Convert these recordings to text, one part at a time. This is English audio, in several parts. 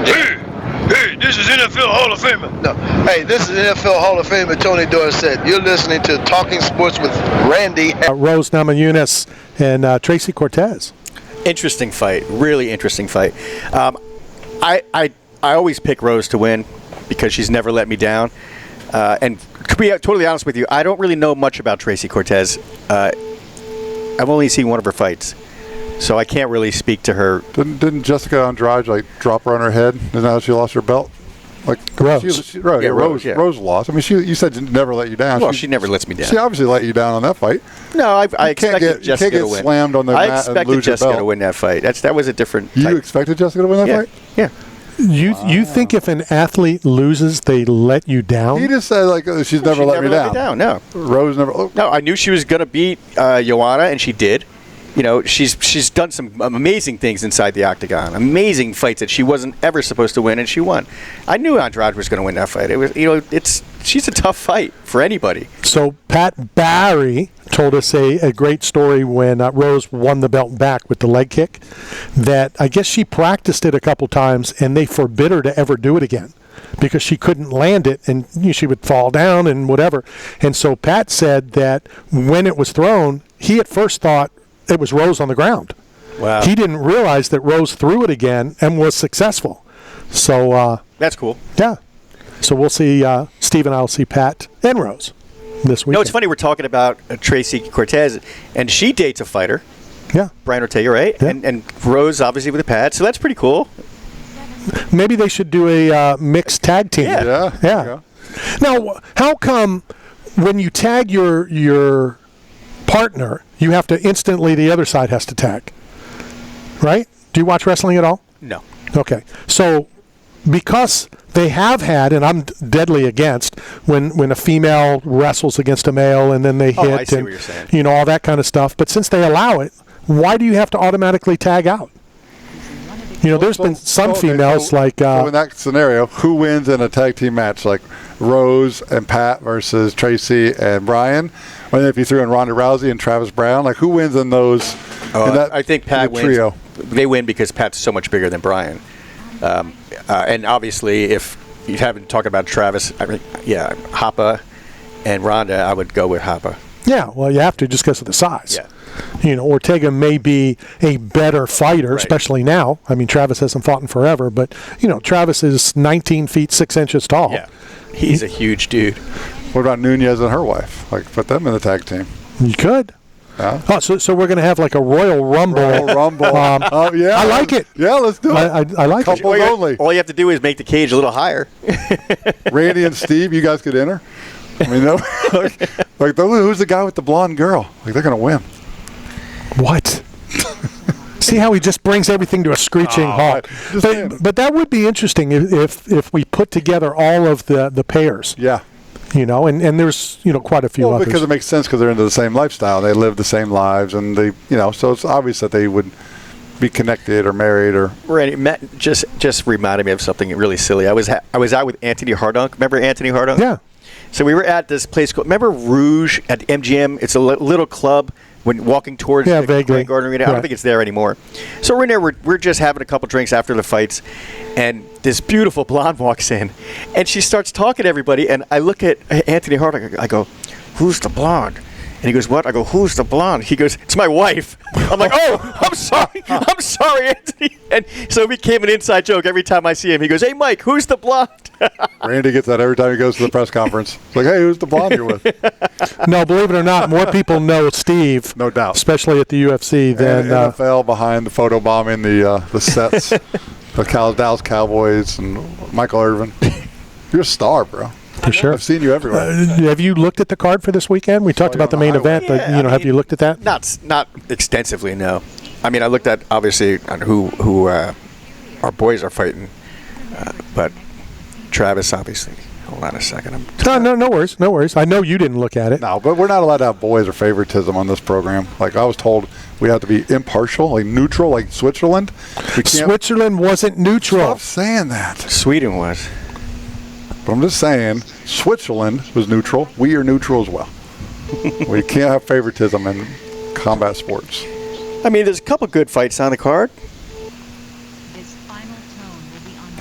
Hey, this is NFL Hall of Famer. No, hey, this is NFL Hall of Famer Tony Dorsett. You're listening to Talking Sports with Randy. Rose Namajunas and Tracy Cortez. Interesting fight. Really interesting fight. I always pick Rose to win because she's never let me down. And to be totally honest with you, I don't really know much about Tracy Cortez. I've only seen one of her fights, so I can't really speak to her. Didn't Jessica Andrade drop her on her head? Isn't that how she lost her belt? Rose. Rose lost. I mean, you said she never let you down. Well, she never lets me down. She obviously let you down on that fight. No, I expected Jessica to win. Slammed on the mat and lose your belt. I expected Jessica to win that fight. That was a different You type. expected Jessica to win that fight? Yeah. You think if an athlete loses, they let you down? He just said, she's never let me down. No. Rose never. No, I knew she was going to beat Joanna, and she did. You know, she's done some amazing things inside the octagon. Amazing fights that she wasn't ever supposed to win, and she won. I knew Andrade was going to win that fight. It was, she's a tough fight for anybody. So Pat Barry told us a great story when Rose won the belt back with the leg kick, that I guess she practiced it a couple times, and they forbid her to ever do it again because she couldn't land it, and she would fall down and whatever. And so Pat said that when it was thrown, he at first thought it was Rose on the ground. Wow. He didn't realize that Rose threw it again and was successful. So that's cool. Yeah. So we'll see. Steve and I will see Pat and Rose this week. No, it's funny. We're talking about Tracy Cortez, and she dates a fighter. Yeah. Brian Ortega, right? Yeah. And Rose, obviously, with a Pat. So that's pretty cool. Maybe they should do a mixed tag team. Yeah. Now, how come when you tag your partner, you have to instantly, the other side has to tag? Right? Do you watch wrestling at all? No. Okay. So because they have had, and I'm deadly against, when a female wrestles against a male and then they hit I see and what you're saying. all that kind of stuff. But since they allow it, why do you have to automatically tag out? There's been some females so in that scenario, who wins in a tag team match, like Rose and Pat versus Tracy and Brian? Or if you threw in Ronda Rousey and Travis Brown, who wins in those? I think Pat wins. Trio. They win because Pat's so much bigger than Brian. And obviously, if you haven't talked about Travis, Hapa and Ronda, I would go with Hapa. Yeah, well, you have to just because of the size. Yeah. Ortega may be a better fighter, Right. especially now. I mean, Travis hasn't fought in forever, but, Travis is 19 feet 6 inches tall. Yeah. He's a huge dude. What about Nunez and her wife? Put them in the tag team. You could. Yeah. Oh, so we're going to have like a Royal Rumble. Oh, yeah. I like it. Yeah, let's do it. I like it. Couples only. All you have to do is make the cage a little higher. Randy and Steve, you guys could enter. I mean, who's the guy with the blonde girl? They're going to win. What? See how he just brings everything to a screeching halt. But that would be interesting if we put together all of the pairs. Yeah. And there's quite a few others. Because it makes sense because they're into the same lifestyle. They live the same lives, and they so it's obvious that they would be connected or married or. Randy, Matt just reminded me of something really silly. I was out with Anthony Hardunk. Remember Anthony Hardunk? Yeah. So we were at this place called, remember Rouge at the MGM? It's a little club when walking towards the vaguely. Garden Arena. I don't think it's there anymore. So we're in there. We're just having a couple drinks after the fights, and this beautiful blonde walks in, and she starts talking to everybody. And I look at Anthony Harding. I go, "Who's the blonde?" And he goes, "What?" I go, "Who's the blonde?" He goes, "It's my wife." I'm like, "Oh, I'm sorry. I'm sorry, Anthony." And so it became an inside joke every time I see him. He goes, "Hey, Mike, who's the blonde?" Randy gets that every time he goes to the press conference. It's like, "Hey, who's the blonde you're with?" No, believe it or not, more people know Steve. No doubt. Especially at the UFC than NFL behind the photo bombing the sets, the Dallas Cowboys and Michael Irvin. You're a star, bro. For sure. I've seen you everywhere. Have you looked at the card for this weekend? We talked about the main event, but have you looked at that? Not extensively, no. I mean, I looked at obviously on who our boys are fighting, but Travis obviously. Hold on a second. No worries. I know you didn't look at it. No, but we're not allowed to have boys or favoritism on this program. I was told we have to be impartial, neutral, like Switzerland. Switzerland wasn't neutral. Stop saying that. Sweden was. But I'm just saying, Switzerland was neutral. We are neutral as well. We can't have favoritism in combat sports. I mean, there's a couple good fights on the card.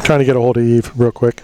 Trying to get a hold of Yves real quick.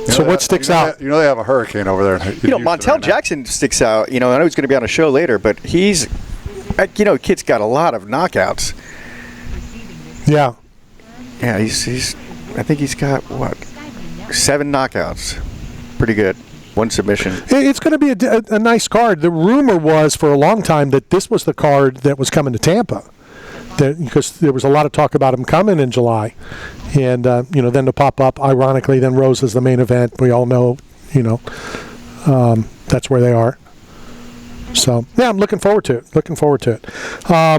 So what sticks out? You know they have a hurricane over there. Montel Jackson sticks out. I know he's going to be on a show later, but he's, kid's got a lot of knockouts. Yeah. Yeah, I think he's got, 7 knockouts. Pretty good. 1 submission. It's going to be a nice card. The rumor was for a long time that this was the card that was coming to Tampa. Because there was a lot of talk about him coming in July, and then to pop up, ironically, then Rose is the main event. We all know, that's where they are. So yeah, I'm looking forward to it.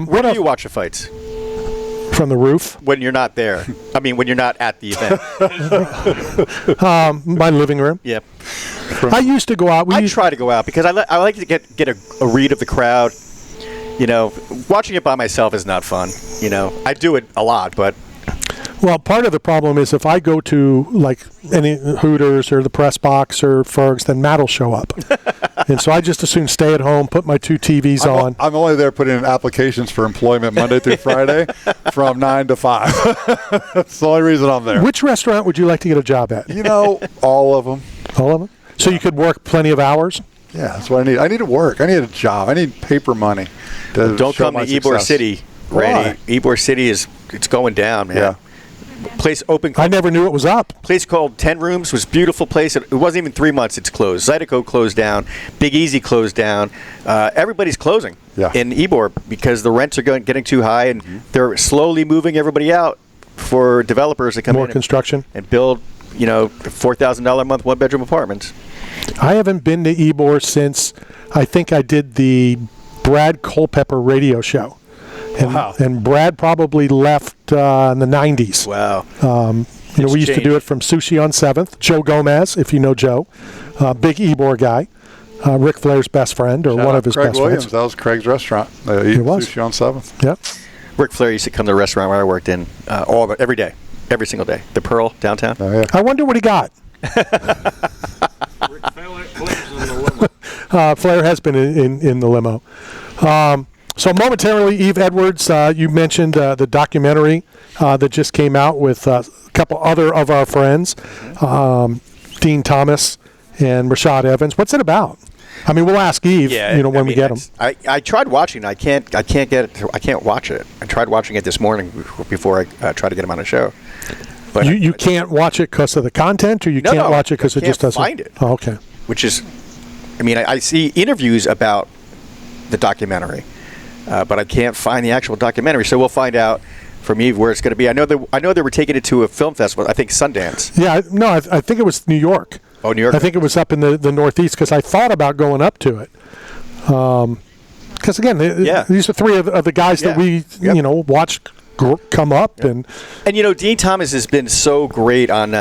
Where do you watch the fights? From the roof? When you're not there. I mean, when you're not at the event. My living room. Yep. I used to go out. I try to go out because I like to get a read of the crowd. Watching it by myself is not fun. I do it a lot, but. Well, part of the problem is if I go to like any Hooters or the press box or Ferg's, then Matt will show up. And so I just as soon stay at home, put my 2 TVs on. I'm only there putting in applications for employment Monday through Friday from 9 to 5. That's the only reason I'm there. Which restaurant would you like to get a job at? All of them. All of them? So you could work plenty of hours? Yeah, that's what I need. I need to work. I need a job. I need paper money. Don't come to Ybor City, Randy. Ybor City it's going down, man. Yeah. Place open. I never knew it was up. Place called 10 Rooms was a beautiful place. It wasn't even 3 months. It's closed. Zydeco closed down. Big Easy closed down. Everybody's closing in Ybor because the rents are getting too high, and they're slowly moving everybody out for developers to come in. More construction and build, $4,000 a month 1-bedroom apartments. I haven't been to Ybor since I think I did the Brad Culpepper radio show. And Brad probably left in the 90s. Wow. We used to do it from Sushi on 7th. Joe Gomez, if you know Joe, big Ybor guy. Ric Flair's best friend, or one of his best friends. That was Craig's restaurant. It was. Sushi on 7th. Yep. Ric Flair used to come to the restaurant where I worked in every day, every single day. The Pearl downtown. Oh, yeah. I wonder what he got. Flair has been in the limo. So momentarily, Yves Edwards, you mentioned the documentary that just came out with a couple other of our friends, Dean Thomas and Rashad Evans. What's it about? I mean, we'll ask Yves. When we get him. I tried watching. I can't get it. I can't watch it. I tried watching it this morning before I tried to get him on a show. But you can't watch it because of the content, or you can't watch it because it just doesn't find it. Oh, okay. Which is, I see interviews about the documentary. But I can't find the actual documentary, so we'll find out from Yves where it's going to be. I know they were taking it to a film festival. I think Sundance. Yeah, I think it was New York. Oh, New York. I think it was up in the Northeast because I thought about going up to it. Because again, these are 3 of the guys that we watched come up and Dean Thomas has been so great on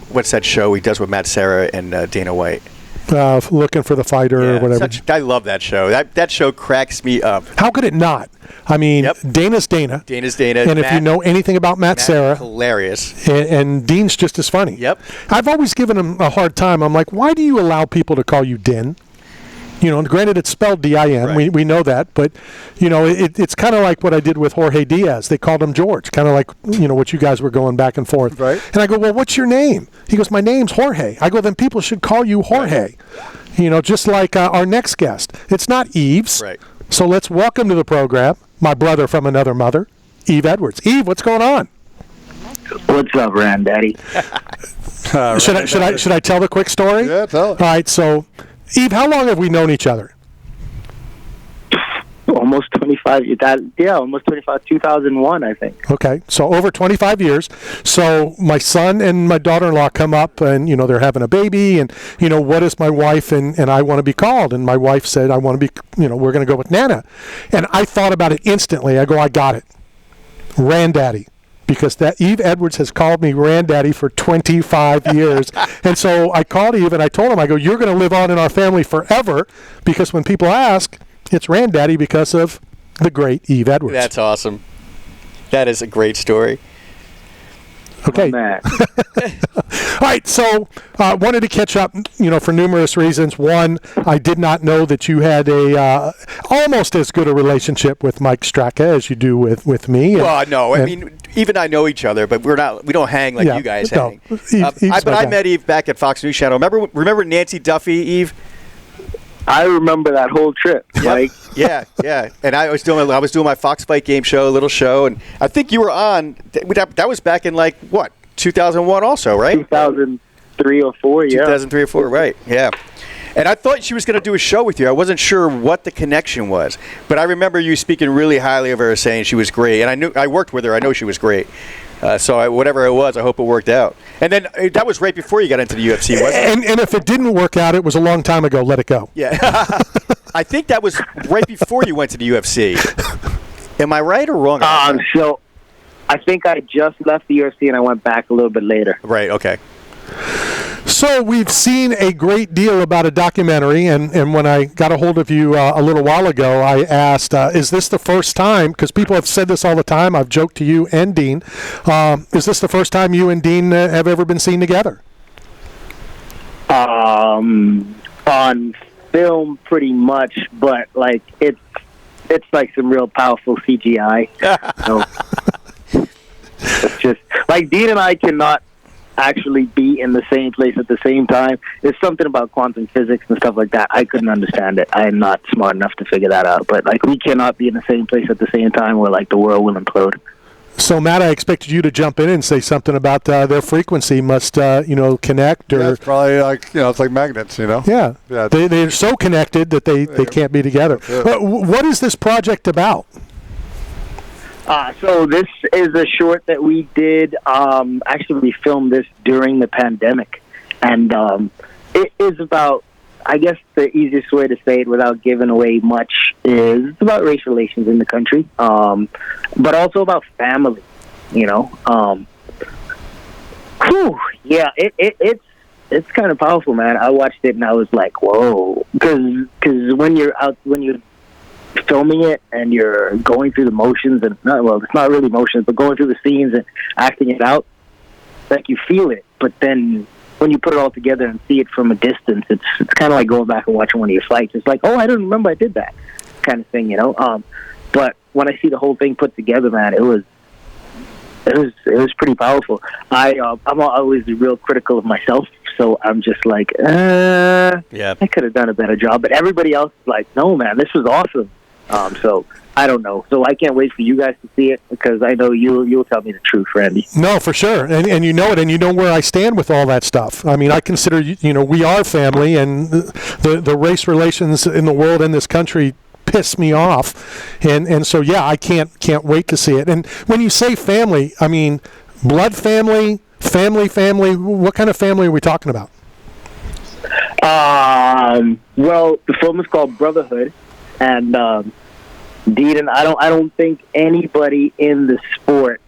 what's that show he does with Matt Serra and Dana White. Looking for the Fighter or whatever. I love that show. That show cracks me up. How could it not? I mean, Dana's Dana. Dana's Dana. And if you know anything about Matt Serra. Hilarious. And Dean's just as funny. Yep. I've always given him a hard time. I'm like, why do you allow people to call you Din? And granted, it's spelled D-I-N. Right. We know that. But, it's kind of like what I did with Jorge Diaz. They called him George. Kind of like, what you guys were going back and forth. Right. And I go, well, what's your name? He goes, my name's Jorge. I go, then people should call you Jorge. Right. Just like our next guest. It's not Yves. Right. So let's welcome to the program my brother from another mother, Yves Edwards. Yves, what's going on? What's up, Daddy? Should I tell the quick story? Yeah, tell it. All right, so Yves, how long have we known each other? Almost 25. Almost 25. 2001, I think. Okay, so over 25 years. So my son and my daughter-in-law come up, and they're having a baby, and what is my wife and I want to be called? And my wife said, I want to be, we're going to go with Nana. And I thought about it instantly. I go, I got it, Randaddy. Because that Yves Edwards has called me Randaddy for 25 years. And so I called Yves and I told him, I go, you're going to live on in our family forever, because when people ask, it's Randaddy because of the great Yves Edwards. That's awesome. That is a great story. Okay. Man. All right, so wanted to catch up, for numerous reasons. One, I did not know that you had a almost as good a relationship with Mike Straka as you do with me. Well, no, I mean, Eve and I know each other, but we don't hang like you guys hang. I met Eve back at Fox News Channel. Remember Nancy Duffy, Eve? I remember that whole trip. Yep. Like, yeah. And I was doing my Fox Fight Game show, little show, and I think you were on. That was back in 2001, also, right? 2003 or 4, yeah. 2003 or 4, right? Yeah. And I thought she was going to do a show with you. I wasn't sure what the connection was, but I remember you speaking really highly of her, saying she was great. And I worked with her. I know she was great. So whatever it was, I hope it worked out. And then that was right before you got into the UFC, wasn't it? And if it didn't work out, it was a long time ago. Let it go. Yeah. I think that was right before you went to the UFC. Am I right or wrong? So I think I just left the UFC and I went back a little bit later. Right, okay. So we've seen a great deal about a documentary, and when I got a hold of you a little while ago, I asked, is this the first time, because people have said this all the time, I've joked to you and Dean, is this the first time you and Dean have ever been seen together? On film, pretty much, but it's like some real powerful CGI. So it's just Dean and I cannot actually be in the same place at the same time. There's something about quantum physics and stuff like that. I couldn't understand it. I am not smart enough to figure that out. But we cannot be in the same place at the same time where the world will implode. So Matt, I expected you to jump in and say something about their frequency must connect, or it's probably it's like magnets, Yeah. They're so connected that they can't be together. What is this project about? So this is a short that we did. Actually, we filmed this during the pandemic, and it is about, I guess the easiest way to say it without giving away much is it's about race relations in the country, but also about family. It's kind of powerful, man. I watched it and I was like, whoa, because when you're filming it and you're going through the motions, and it's not really motions, but going through the scenes and acting it out, you feel it. But then when you put it all together and see it from a distance, it's kind of like going back and watching one of your fights. It's like, oh, I don't remember I did that kind of thing, But when I see the whole thing put together, man, it was pretty powerful. I'm always real critical of myself, so I'm just like, I could have done a better job. But everybody else is like, no, man, this was awesome. So I don't know. So I can't wait for you guys to see it, because I know you'll tell me the truth, Randy. No, for sure, and you know it, and you know where I stand with all that stuff. I mean, I consider we are family, and the race relations in the world, in this country, piss me off, and so I can't wait to see it. And when you say family, I mean blood family. What kind of family are we talking about? Well, the film is called Brotherhood, and Dean and I don't think anybody in the sport